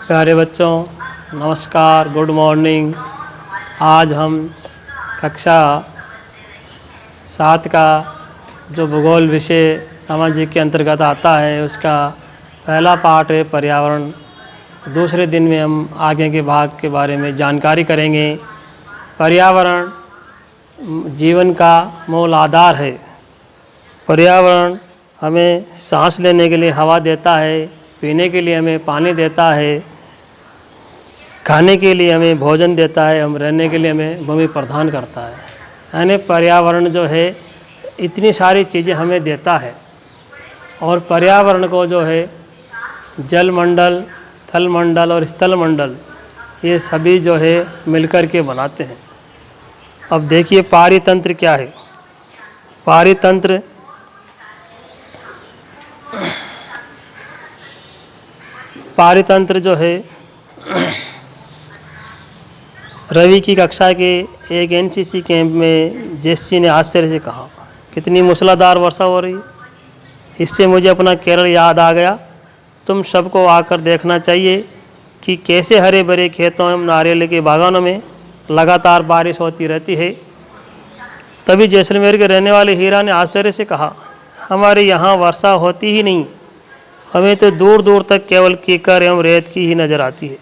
प्यारे बच्चों, नमस्कार, गुड मॉर्निंग। आज हम कक्षा 7 का जो भूगोल विषय सामाजिक के अंतर्गत आता है उसका पहला पार्ट है पर्यावरण। दूसरे दिन में हम आगे के भाग के बारे में जानकारी करेंगे। पर्यावरण जीवन का मूल आधार है। पर्यावरण हमें सांस लेने के लिए हवा देता है, पीने के लिए हमें पानी देता है, खाने के लिए हमें भोजन देता है, हम रहने के लिए हमें भूमि प्रदान करता है। यानी पर्यावरण जो है इतनी सारी चीज़ें हमें देता है। और पर्यावरण को जो है जलमंडल, थलमंडल और स्थलमंडल ये सभी जो है मिलकर के बनाते हैं। अब देखिए पारितंत्र क्या है। पारितंत्र जो है रवि की कक्षा के एक एनसीसी कैंप में जेसी ने आश्चर्य से कहा, कितनी मूसलाधार वर्षा हो रही है। इससे मुझे अपना केरल याद आ गया। तुम सबको आकर देखना चाहिए कि कैसे हरे भरे खेतों एवं नारियल के बागानों में लगातार बारिश होती रहती है। तभी जैसलमेर के रहने वाले हीरा ने आश्चर्य से कहा, हमारे यहाँ वर्षा होती ही नहीं, हमें तो दूर दूर तक केवल कीकर एवं रेत की ही नज़र आती है।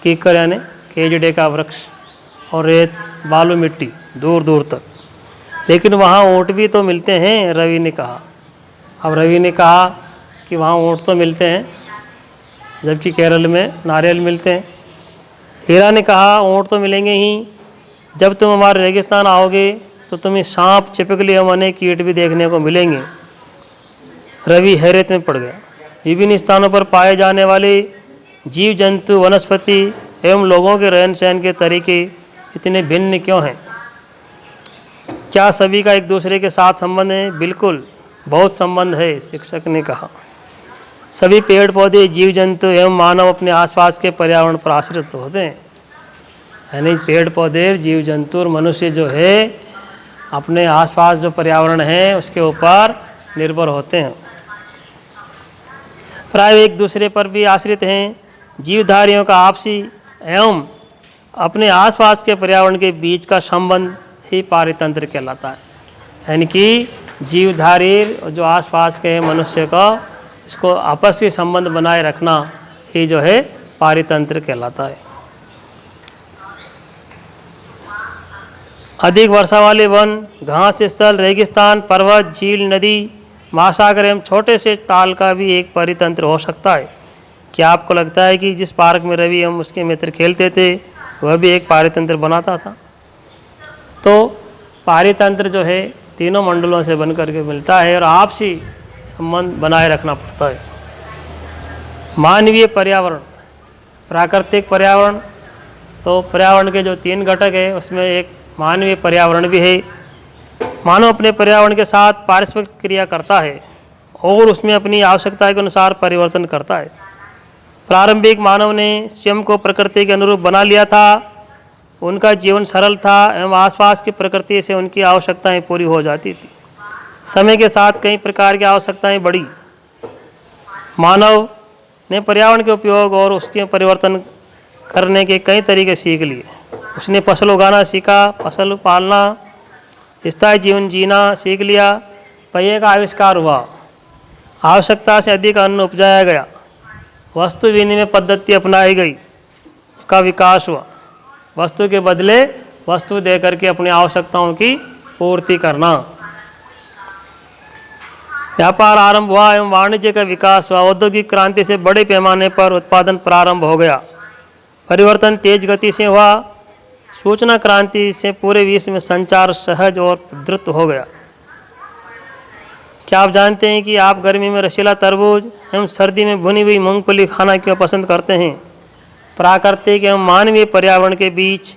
कीकर यानी केजड़े का वृक्ष और रेत बालू मिट्टी दूर दूर तक। लेकिन वहाँ ऊँट भी तो मिलते हैं, रवि ने कहा। अब रवि ने कहा कि वहाँ ऊँट तो मिलते हैं जबकि केरल में नारियल मिलते हैं। हीरा ने कहा ऊँट तो मिलेंगे ही, जब तुम हमारे रेगिस्तान आओगे तो तुम्हें सांप, छिपकली एवं अनेक कीट भी देखने को मिलेंगे। रवि हैरत में पड़ गया। विभिन्न स्थानों पर पाए जाने वाले जीव जंतु, वनस्पति एवं लोगों के रहन सहन के तरीके इतने भिन्न क्यों हैं? क्या सभी का एक दूसरे के साथ संबंध है? बिल्कुल, बहुत संबंध है, शिक्षक ने कहा। सभी पेड़ पौधे, जीव जंतु एवं मानव अपने आसपास के पर्यावरण पर आश्रित होते हैं। यानी पेड़ पौधे, जीव जंतु और मनुष्य जो है अपने आसपास जो पर्यावरण है उसके ऊपर निर्भर होते हैं। प्राय एक दूसरे पर भी आश्रित हैं। जीवधारियों का आपसी एवं अपने आसपास के पर्यावरण के बीच का संबंध ही पारितंत्र कहलाता है। यानी कि जीवधारी जो आसपास के मनुष्य का इसको आपस के संबंध बनाए रखना ही जो है पारितंत्र कहलाता है। अधिक वर्षा वाले वन, घास स्थल, रेगिस्तान, पर्वत, झील, नदी, महासागर एवं छोटे से ताल का भी एक पारितंत्र हो सकता है। क्या आपको लगता है कि जिस पार्क में रवि एवं उसके मित्र खेलते थे वह भी एक पारितंत्र बनाता था? तो पारितंत्र जो है तीनों मंडलों से बन करके मिलता है और आपसी संबंध बनाए रखना पड़ता है। मानवीय पर्यावरण, प्राकृतिक पर्यावरण, तो पर्यावरण के जो 3 घटक है उसमें एक मानवीय पर्यावरण भी है। मानव अपने पर्यावरण के साथ पारस्परिक क्रिया करता है और उसमें अपनी आवश्यकता के अनुसार परिवर्तन करता है। प्रारंभिक मानव ने स्वयं को प्रकृति के अनुरूप बना लिया था। उनका जीवन सरल था एवं आसपास की प्रकृति से उनकी आवश्यकताएं पूरी हो जाती थी। समय के साथ कई प्रकार की आवश्यकताएं बढ़ी। मानव ने पर्यावरण के उपयोग और उसके परिवर्तन करने के कई तरीके सीख लिए। उसने फसल उगाना सीखा, फसल पालना, स्थायी जीवन जीना सीख लिया। पहिए का आविष्कार हुआ, आवश्यकता से अधिक अन्न उपजाया गया, वस्तु विनिमय पद्धति अपनाई गई, का विकास हुआ। वस्तु के बदले वस्तु देकर के अपनी आवश्यकताओं की पूर्ति करना। व्यापार आरंभ हुआ एवं वाणिज्य का विकास हुआ। औद्योगिक क्रांति से बड़े पैमाने पर उत्पादन प्रारंभ हो गया। परिवर्तन तेज गति से हुआ। सूचना क्रांति से पूरे विश्व में संचार सहज और द्रुत हो गया। क्या आप जानते हैं कि आप गर्मी में रसीला तरबूज एवं सर्दी में भुनी हुई मूंगफली खाना क्यों पसंद करते हैं? प्राकृतिक एवं मानवीय पर्यावरण के बीच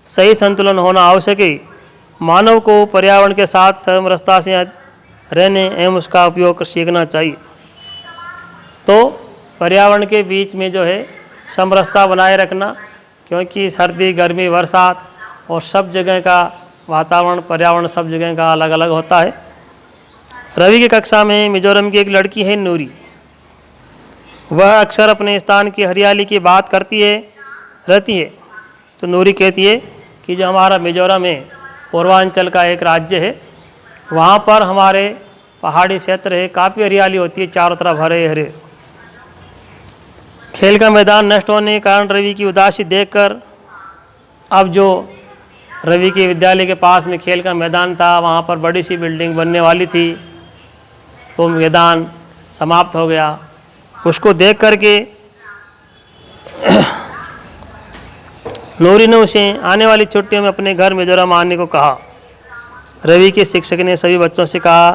सही संतुलन होना आवश्यक है। मानव को पर्यावरण के साथ समरसता से रहने एवं उसका उपयोग सीखना चाहिए। तो पर्यावरण के बीच में जो है समरसता बनाए रखना, क्योंकि सर्दी, गर्मी, बरसात और सब जगह का वातावरण, पर्यावरण सब जगह का अलग अलग होता है। रवि की कक्षा में मिजोरम की एक लड़की है नूरी। वह अक्सर अपने स्थान की हरियाली की बात रहती है। तो नूरी कहती है कि जो हमारा मिजोरम है, पूर्वांचल का एक राज्य है, वहाँ पर हमारे पहाड़ी क्षेत्र है, काफ़ी हरियाली होती है, चारों तरफ हरे हरे। खेल का मैदान नष्ट होने के कारण रवि की उदासी देखकर अब जो रवि के विद्यालय के पास में खेल का मैदान था, वहाँ पर बड़ी सी बिल्डिंग बनने वाली थी, वो मैदान समाप्त हो गया। उसको देख करके नूरी ने उसे आने वाली छुट्टियों में अपने घर मिजोरम आने को कहा। रवि के शिक्षक ने सभी बच्चों से कहा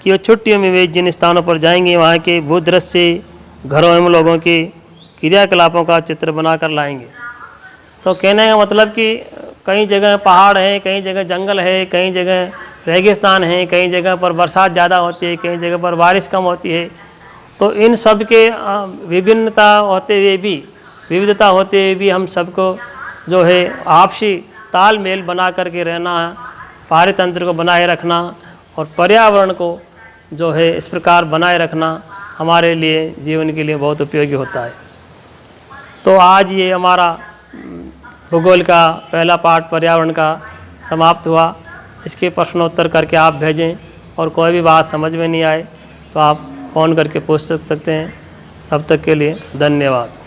कि वो छुट्टियों में वे जिन स्थानों पर जाएंगे वहाँ के भूदृश्य, घरों एवं लोगों के क्रियाकलापों का चित्र बनाकर लाएंगे। तो कहने का मतलब कि कई जगह पहाड़ हैं, कई जगह जंगल है, कई जगह रेगिस्तान है, कई जगह पर बरसात ज़्यादा होती है, कई जगह पर बारिश कम होती है। तो इन सब के विभिन्नता होते हुए भी, विविधता होते हुए भी हम सबको जो है आपसी तालमेल बना करके रहना, पारितंत्र को बनाए रखना और पर्यावरण को जो है इस प्रकार बनाए रखना हमारे लिए, जीवन के लिए बहुत उपयोगी होता है। तो आज ये हमारा भूगोल का पहला पाठ पर्यावरण का समाप्त हुआ। इसके प्रश्नोत्तर करके आप भेजें, और कोई भी बात समझ में नहीं आए तो आप फ़ोन करके पूछ सकते हैं। तब तक के लिए धन्यवाद।